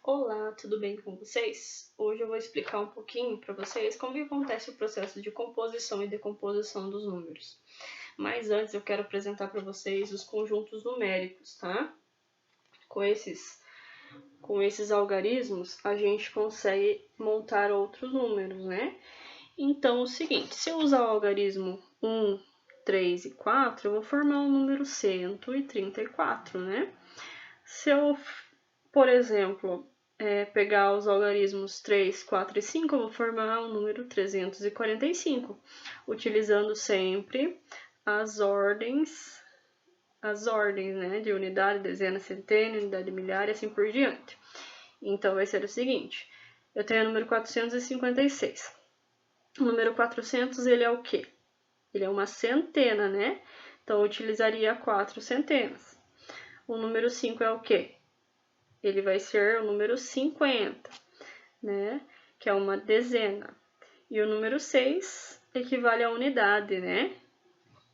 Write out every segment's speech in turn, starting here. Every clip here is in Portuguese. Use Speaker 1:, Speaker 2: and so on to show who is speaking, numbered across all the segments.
Speaker 1: Olá, tudo bem com vocês? Hoje eu vou explicar um pouquinho para vocês como que acontece o processo de composição e decomposição dos números. Mas antes eu quero apresentar para vocês os conjuntos numéricos, tá? Com esses algarismos a gente consegue montar outros números, né? Então, é o seguinte, se eu usar o algarismo 1, 3 e 4, eu vou formar o número 134, né? Se eu, por exemplo, pegar os algarismos 3, 4 e 5, eu vou formar o número 345, utilizando sempre as ordens, né, de unidade, dezena, centena, unidade milhar e assim por diante. Então, vai ser o seguinte, eu tenho o número 456. O número 400, ele é o quê? Ele é uma centena, né? Então, eu utilizaria 4 centenas. O número 5 é o quê? Ele vai ser o número 50, né? Que é uma dezena. E o número 6 equivale à unidade, né?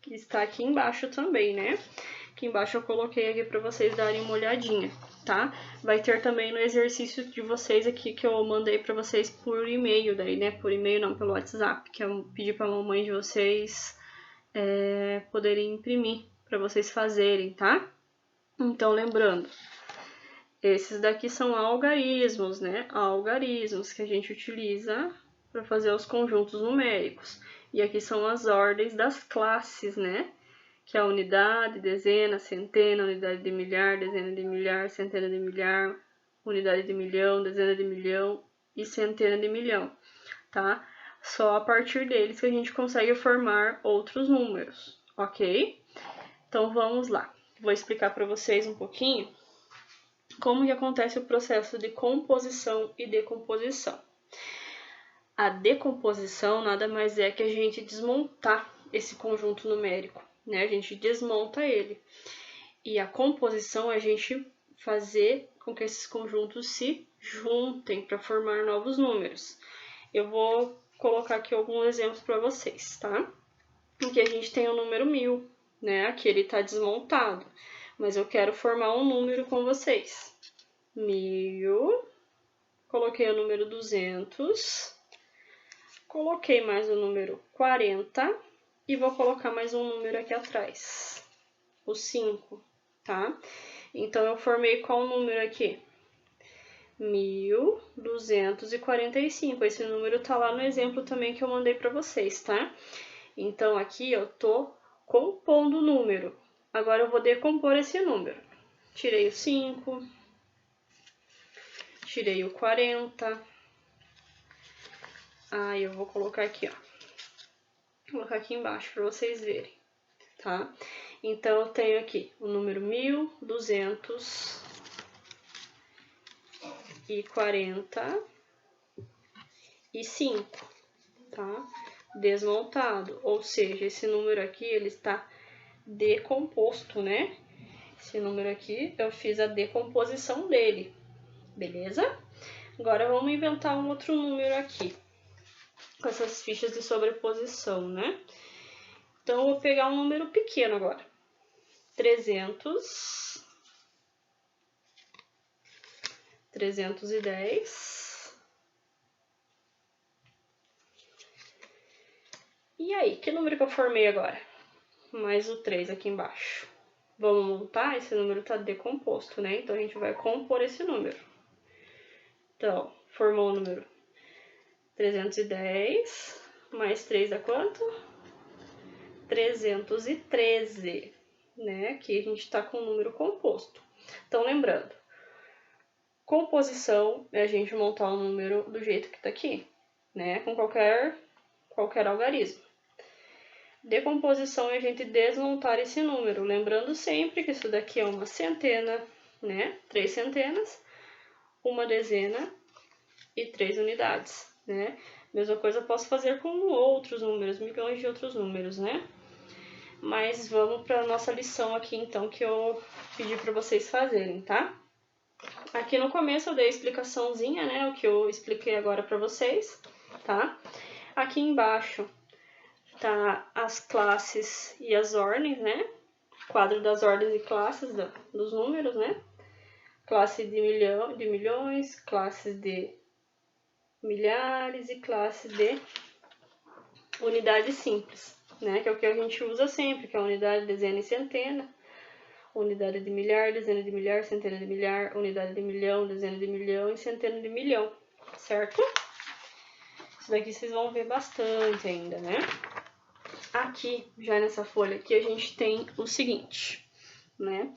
Speaker 1: Que está aqui embaixo também, né? Aqui embaixo eu coloquei aqui para vocês darem uma olhadinha, tá? Vai ter também no exercício de vocês aqui que eu mandei para vocês por e-mail, daí, né? Por e-mail não, pelo WhatsApp, que eu pedi para a mamãe de vocês poderem imprimir para vocês fazerem, tá? Então, lembrando, esses daqui são algarismos, né? Algarismos que a gente utiliza para fazer os conjuntos numéricos. E aqui são as ordens das classes, né? Que é a unidade, dezena, centena, unidade de milhar, dezena de milhar, centena de milhar, unidade de milhão, dezena de milhão e centena de milhão, tá? Só a partir deles que a gente consegue formar outros números, ok? Então, vamos lá. Vou explicar para vocês um pouquinho como que acontece o processo de composição e decomposição. A decomposição nada mais é que a gente desmontar esse conjunto numérico, né? A gente desmonta ele. E a composição é a gente fazer com que esses conjuntos se juntem para formar novos números. Eu vou colocar aqui alguns exemplos para vocês, tá? Aqui a gente tem o número 1000, né? Aqui ele está desmontado, mas eu quero formar um número com vocês. 1000, coloquei o número 200, coloquei mais o número 40 e vou colocar mais um número aqui atrás, o 5, tá? Então, eu formei qual número aqui? 1245. Esse número tá lá no exemplo também que eu mandei para vocês, tá? Então, aqui eu tô compondo o número. Agora, eu vou decompor esse número. Tirei o 5, tirei o 40. Aí, eu vou colocar aqui, ó. Vou colocar aqui embaixo para vocês verem, tá? Então, eu tenho aqui o número 1245, tá? Desmontado, ou seja, esse número aqui, ele está decomposto, né? Esse número aqui, eu fiz a decomposição dele, beleza? Agora, vamos inventar um outro número aqui, com essas fichas de sobreposição, né? Então, eu vou pegar um número pequeno agora. 310. E aí, que número que eu formei agora? Mais o 3 aqui embaixo. Vamos montar? Esse número tá decomposto, né? Então, a gente vai compor esse número. Então, formou o número 310, mais 3 dá quanto? 313, né? Aqui a gente tá com o número composto. Então, lembrando, composição é a gente montar o número do jeito que tá aqui, né? Com qualquer algarismo. Decomposição é a gente desmontar esse número, lembrando sempre que isso daqui é uma centena, né? 3 centenas, uma dezena e 3 unidades, né? Mesma coisa eu posso fazer com outros números, milhões de outros números, né? Mas vamos para a nossa lição aqui, então, que eu pedi para vocês fazerem, tá? Aqui no começo eu dei a explicaçãozinha, né? O que eu expliquei agora para vocês, tá? Aqui embaixo tá as classes e as ordens, né? Quadro das ordens e classes dos números, né? classe de milhões, classes de milhares e classes de unidade simples, né? Que é o que a gente usa sempre, que é a unidade, dezena e centena, unidade de milhar, dezena de milhar, centena de milhar, unidade de milhão, dezena de milhão e centena de milhão, certo? Isso daqui vocês vão ver bastante ainda, né? Aqui, já nessa folha aqui, a gente tem o seguinte, né?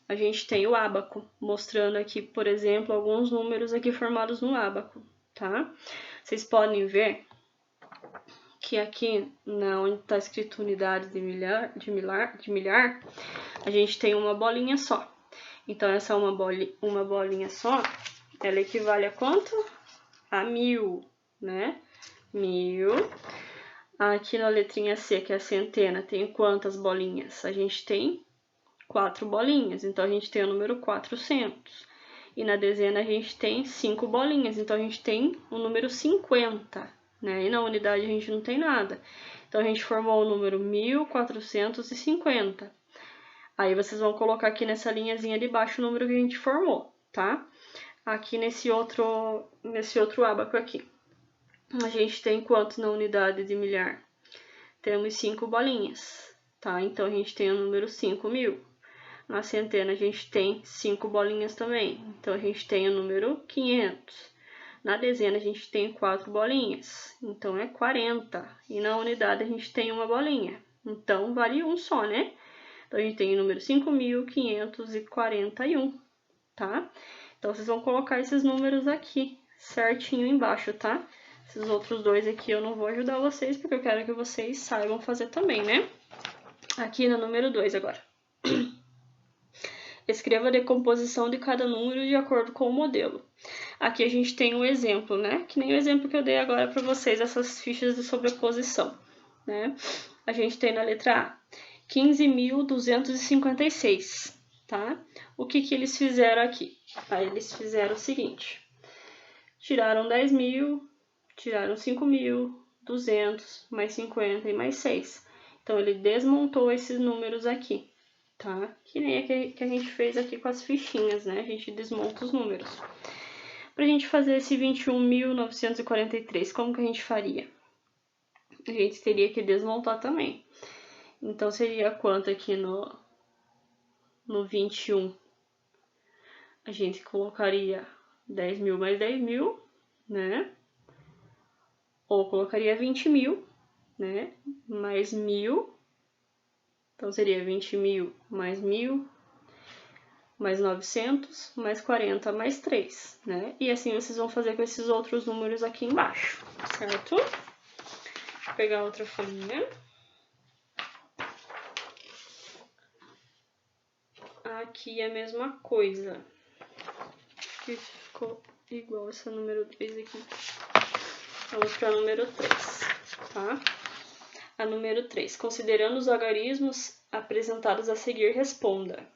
Speaker 1: A gente tem o ábaco, mostrando aqui, por exemplo, alguns números aqui formados no ábaco, tá? Vocês podem ver que aqui, onde está escrito unidade de milhar, a gente tem uma bolinha só. Então, essa uma bolinha só, ela equivale a quanto? A 1000, né? 1000. Aqui na letrinha C, que é a centena, tem quantas bolinhas? A gente tem 4 bolinhas, então a gente tem o número 400. E na dezena a gente tem 5 bolinhas, então a gente tem o número 50, né? E na unidade a gente não tem nada. Então a gente formou o número 1450. Aí vocês vão colocar aqui nessa linhazinha de baixo o número que a gente formou, tá? Aqui nesse outro ábaco aqui. A gente tem quanto na unidade de milhar? Temos 5 bolinhas, tá? Então a gente tem o número 5.000. Na centena a gente tem 5 bolinhas também, então a gente tem o número 500. Na dezena a gente tem 4 bolinhas, então é 40. E na unidade a gente tem uma bolinha, então vale um só, né? Então a gente tem o número 5.541, tá? Então vocês vão colocar esses números aqui certinho embaixo, tá? Esses outros dois aqui eu não vou ajudar vocês, porque eu quero que vocês saibam fazer também, né? Aqui no número 2 agora. Escreva a decomposição de cada número de acordo com o modelo. Aqui a gente tem um exemplo, né? Que nem o exemplo que eu dei agora para vocês, essas fichas de sobreposição, né? A gente tem na letra A, 15.256, tá? O que eles fizeram aqui? Aí eles fizeram o seguinte, tiraram 10.000, tiraram 5.200, mais 50 e mais 6. Então, ele desmontou esses números aqui, tá? Que nem a que a gente fez aqui com as fichinhas, né? A gente desmonta os números. Pra gente fazer esse 21.943, como que a gente faria? A gente teria que desmontar também. Então, seria quanto aqui no 21? A gente colocaria 10.000 mais 10.000, né? Ou colocaria 20.000, né? Mais 1.000. Então, seria 20.000 mais 1.000, mais 900, mais 40, mais 3, né? E assim vocês vão fazer com esses outros números aqui embaixo, certo? Vou pegar outra folhinha. Aqui é a mesma coisa. Aqui ficou igual essa número 2 aqui. Vamos para a número 3, tá? A número 3. Considerando os algarismos apresentados a seguir, responda.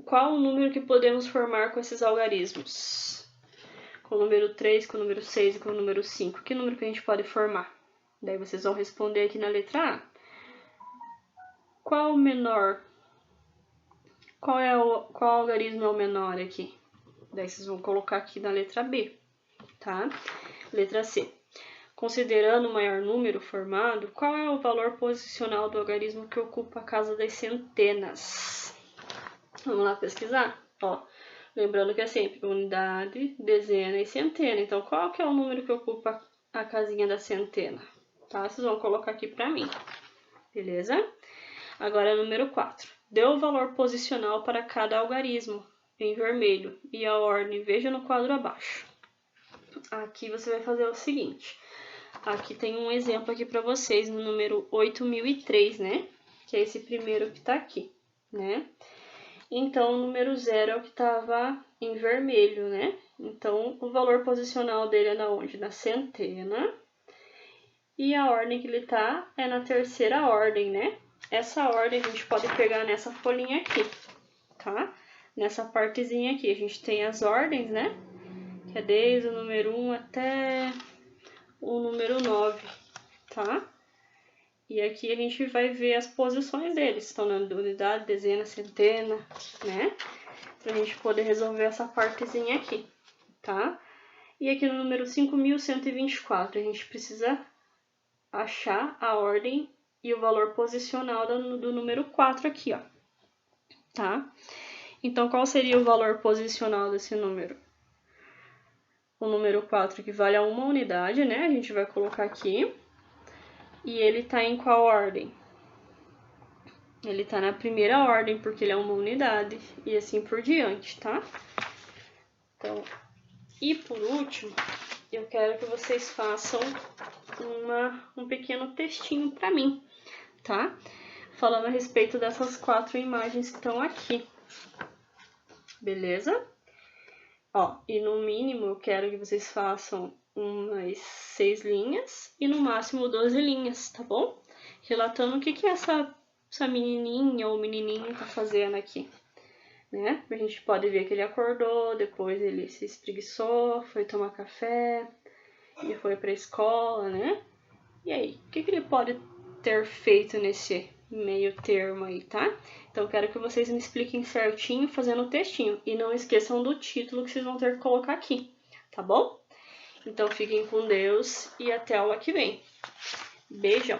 Speaker 1: Qual o número que podemos formar com esses algarismos? Com o número 3, com o número 6 e com o número 5. Que número que a gente pode formar? Daí vocês vão responder aqui na letra A. Qual o menor? Qual algarismo é o menor aqui? Daí vocês vão colocar aqui na letra B, tá? Letra C. Considerando o maior número formado, qual é o valor posicional do algarismo que ocupa a casa das centenas? Vamos lá pesquisar? Ó, lembrando que é sempre unidade, dezena e centena. Então, qual que é o número que ocupa a casinha da centena? Tá? Vocês vão colocar aqui pra mim. Beleza? Agora, número 4. Dê o valor posicional para cada algarismo, em vermelho, e a ordem veja no quadro abaixo. Aqui você vai fazer o seguinte. Aqui tem um exemplo aqui para vocês no número 8003, né? Que é esse primeiro que tá aqui, né? Então, o número 0 é o que estava em vermelho, né? Então, o valor posicional dele é na onde? Na centena. E a ordem que ele tá é na terceira ordem, né? Essa ordem a gente pode pegar nessa folhinha aqui, tá? Nessa partezinha aqui, a gente tem as ordens, né? Que é desde o número 1 até o número 9, tá? E aqui a gente vai ver as posições deles. Estão na unidade, dezena, centena, né? pra gente poder resolver essa partezinha aqui, tá? E aqui no número 5.124, a gente precisa achar a ordem e o valor posicional do número 4 aqui, ó, tá? Então, qual seria o valor posicional desse número? O número 4 equivale a uma unidade, né? A gente vai colocar aqui. E ele tá em qual ordem? Ele tá na primeira ordem, porque ele é uma unidade, e assim por diante, tá? Então, e por último, eu quero que vocês façam um pequeno textinho para mim, tá? Falando a respeito dessas 4 imagens que estão aqui. Beleza? Ó, e no mínimo eu quero que vocês façam umas 6 linhas e no máximo 12 linhas, tá bom? Relatando o que essa menininha ou menininho tá fazendo aqui, né? A gente pode ver que ele acordou, depois ele se espreguiçou, foi tomar café, ele foi pra escola, né? E aí, o que ele pode ter feito nesse meio termo aí, tá? Então, eu quero que vocês me expliquem certinho fazendo o textinho. E não esqueçam do título que vocês vão ter que colocar aqui, tá bom? Então, fiquem com Deus e até a aula que vem. Beijão!